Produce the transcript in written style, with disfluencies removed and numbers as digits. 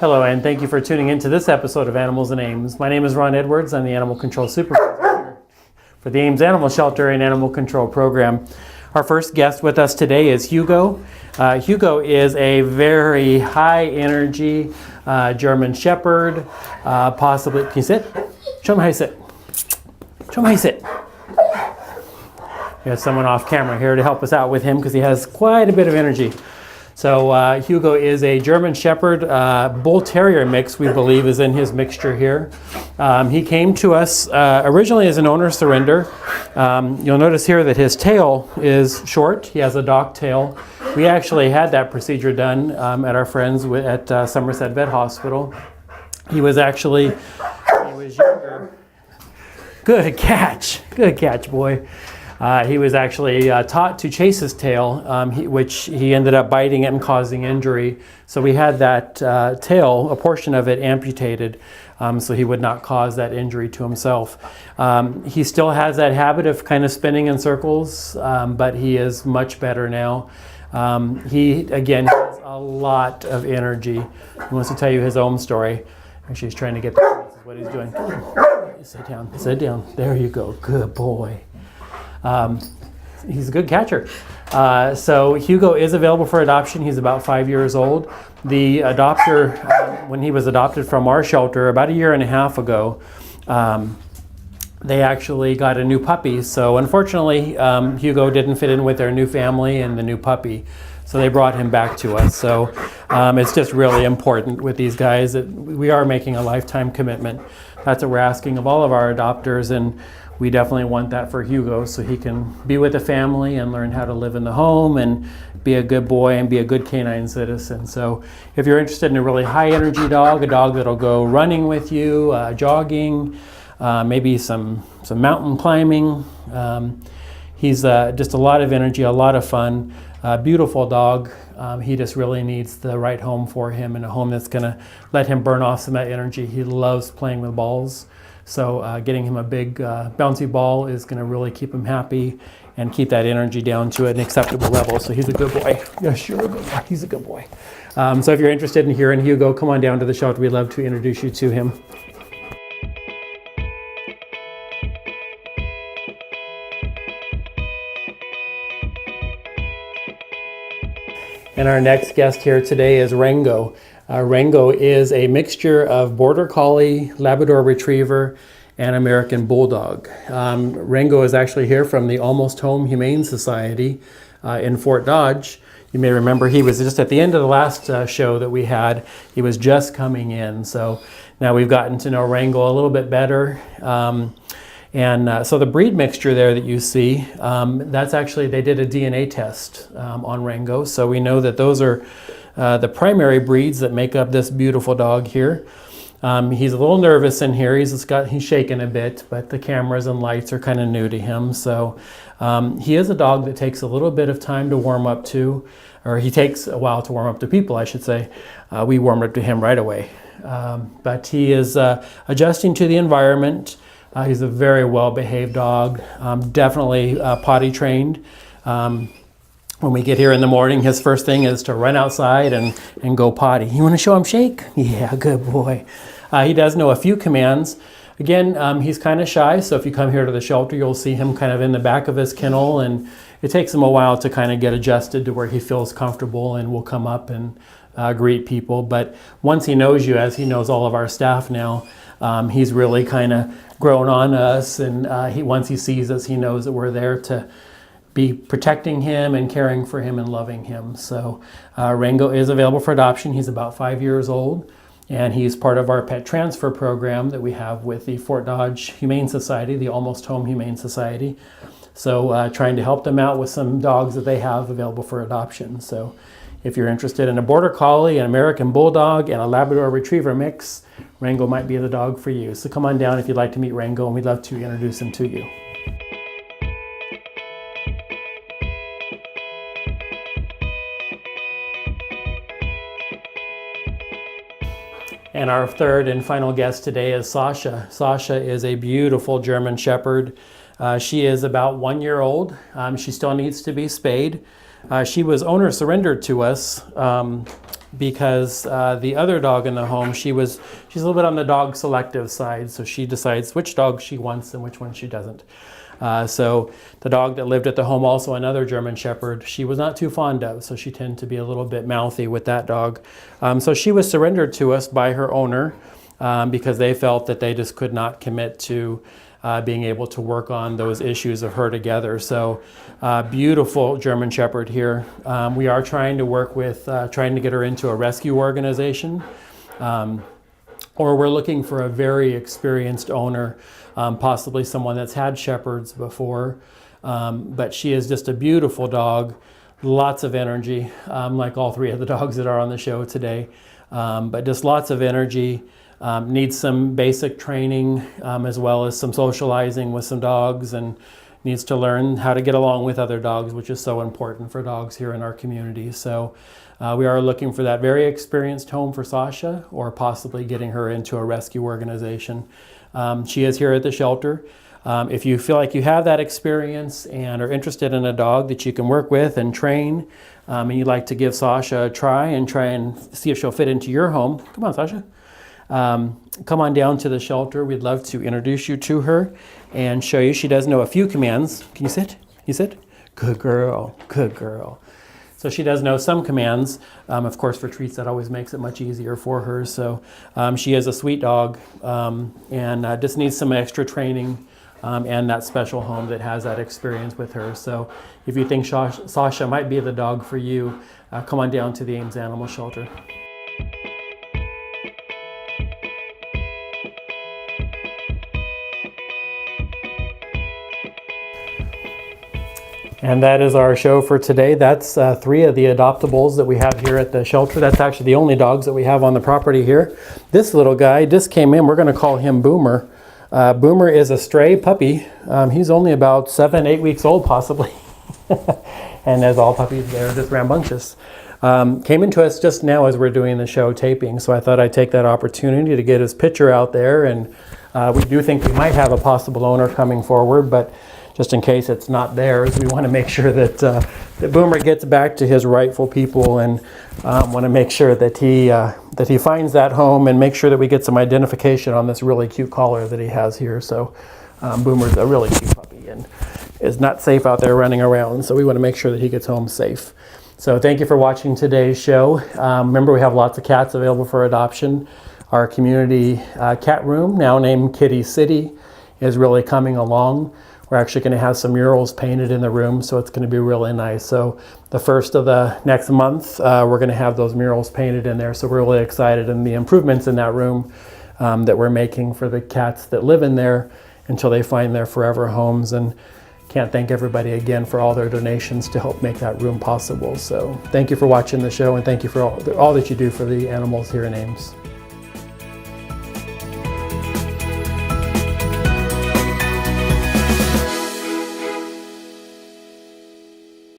Hello, and thank you for tuning in to this episode of Animals and Ames. My name is Ron Edwards. I'm the Animal Control Supervisor for the Ames Animal Shelter and Animal Control Program. Our first guest with us today is Hugo. Hugo is a very high energy German Shepherd, possibly, can you sit? Show him how you sit. Show him how you sit. We have someone off camera here to help us out with him because he has quite a bit of energy. So Hugo is a German Shepherd Bull Terrier mix, we believe, is in his mixture here. He came to us originally as an owner surrender. You'll notice here that his tail is short. He has a dock tail. We actually had that procedure done at our friends at Somerset Vet Hospital. He was actually, when he was younger. Good catch, boy. He was actually taught to chase his tail, which he ended up biting it and causing injury. So we had that tail, a portion of it, amputated, so he would not cause that injury to himself. He still has that habit of kind of spinning in circles, but he is much better now. He, again, has a lot of energy. He wants to tell you his own story. Actually, he's trying to get the this is what he's doing. Sit down, sit down. There you go. Good boy. He's a good catcher. So Hugo is available for adoption. He's about 5 years old. The adopter, when he was adopted from our shelter about a year and a half ago, they actually got a new puppy. So unfortunately, Hugo didn't fit in with their new family and the new puppy. So they brought him back to us. So it's just really important with these guys that we are making a lifetime commitment. That's what we're asking of all of our adopters, and we definitely want that for Hugo so he can be with the family and learn how to live in the home and be a good boy and be a good canine citizen. So if you're interested in a really high energy dog, a dog that'll go running with you, jogging, maybe some mountain climbing, he's just a lot of energy, a lot of fun, beautiful dog. He just really needs the right home for him, and a home that's going to let him burn off some of that energy. He loves playing with balls. So getting him a big bouncy ball is going to really keep him happy and keep that energy down to an acceptable level. So he's a good boy. Yes, you're a good boy. He's a good boy. So if you're interested in hearing Hugo, come on down to the shelter. We'd love to introduce you to him. And our next guest here today is Rango. Rango is a mixture of Border Collie, Labrador Retriever, and American Bulldog. Rango is actually here from the Almost Home Humane Society in Fort Dodge. You may remember he was just at the end of the last show that we had. He was just coming in. So now we've gotten to know Rango a little bit better. So the breed mixture there that you see, that's actually, they did a DNA test on Rango. So we know that those are the primary breeds that make up this beautiful dog here. He's a little nervous in here. He's shaking a bit, but the cameras and lights are kind of new to him. So he is a dog that takes a little bit of time to warm up to, or he takes a while to warm up to people, I should say. We warmed up to him right away. But he is adjusting to the environment. He's a very well-behaved dog, definitely potty trained. When we get here in the morning, his first thing is to run outside and go potty. You want to show him shake? Yeah, good boy. He does know a few commands. Again, he's kind of shy, so if you come here to the shelter, you'll see him kind of in the back of his kennel, and it takes him a while to kind of get adjusted to where he feels comfortable and will come up and greet people. But once he knows you, as he knows all of our staff now, he's really kind of grown on us, and once he sees us, he knows that we're there to be protecting him and caring for him and loving him. So Rango is available for adoption. He's about 5 years old, and he's part of our pet transfer program that we have with the Fort Dodge Humane Society, the Almost Home Humane Society. So trying to help them out with some dogs that they have available for adoption. So if you're interested in a Border Collie, an American Bulldog, and a Labrador Retriever mix, Rango might be the dog for you. So come on down if you'd like to meet Rango, and we'd love to introduce him to you. And our third and final guest today is Sasha. Sasha is a beautiful German Shepherd. She is about 1 year old. She still needs to be spayed. She was owner surrendered to us because the other dog in the home, she's a little bit on the dog selective side, so she decides which dog she wants and which one she doesn't. So the dog that lived at the home, also another German Shepherd, she was not too fond of, so she tended to be a little bit mouthy with that dog. So she was surrendered to us by her owner because they felt that they just could not commit to being able to work on those issues of her together. So beautiful German Shepherd here. We are trying to work with trying to get her into a rescue organization, or we're looking for a very experienced owner, possibly someone that's had shepherds before. But she is just a beautiful dog, lots of energy, like all three of the dogs that are on the show today. But just lots of energy. Needs some basic training, as well as some socializing with some dogs, and needs to learn how to get along with other dogs, which is so important for dogs here in our community. So we are looking for that very experienced home for Sasha, or possibly getting her into a rescue organization. She is here at the shelter. If you feel like you have that experience and are interested in a dog that you can work with and train, and you'd like to give Sasha a try and see if she'll fit into your home, come on, Sasha. Come on down to the shelter. We'd love to introduce you to her and show you. She does know a few commands. Can you sit? You sit? Good girl. Good girl. So she does know some commands. Of course, for treats, that always makes it much easier for her. So she is a sweet dog, and just needs some extra training and that special home that has that experience with her. So if you think Sasha might be the dog for you, come on down to the Ames Animal Shelter. And that is our show for today. That's 3 of the adoptables that we have here at the shelter. That's actually the only dogs that we have on the property here. This little guy just came in. We're going to call him Boomer. Boomer is a stray puppy. He's only about 7-8 weeks old, possibly. And as all puppies, they're just rambunctious. Came into us just now as we're doing the show taping, so I thought I'd take that opportunity to get his picture out there. And we do think we might have a possible owner coming forward, but just in case it's not theirs, we want to make sure that that Boomer gets back to his rightful people, and want to make sure that he finds that home, and make sure that we get some identification on this really cute collar that he has here. So Boomer's a really cute puppy and is not safe out there running around, so we want to make sure that he gets home safe. So thank you for watching today's show. Remember, we have lots of cats available for adoption. Our community cat room, now named Kitty City, is really coming along. We're actually going to have some murals painted in the room, so it's going to be really nice. So the first of the next month, we're going to have those murals painted in there. So we're really excited, and the improvements in that room that we're making for the cats that live in there until they find their forever homes. And can't thank everybody again for all their donations to help make that room possible. So thank you for watching the show, and thank you for all that you do for the animals here in Ames.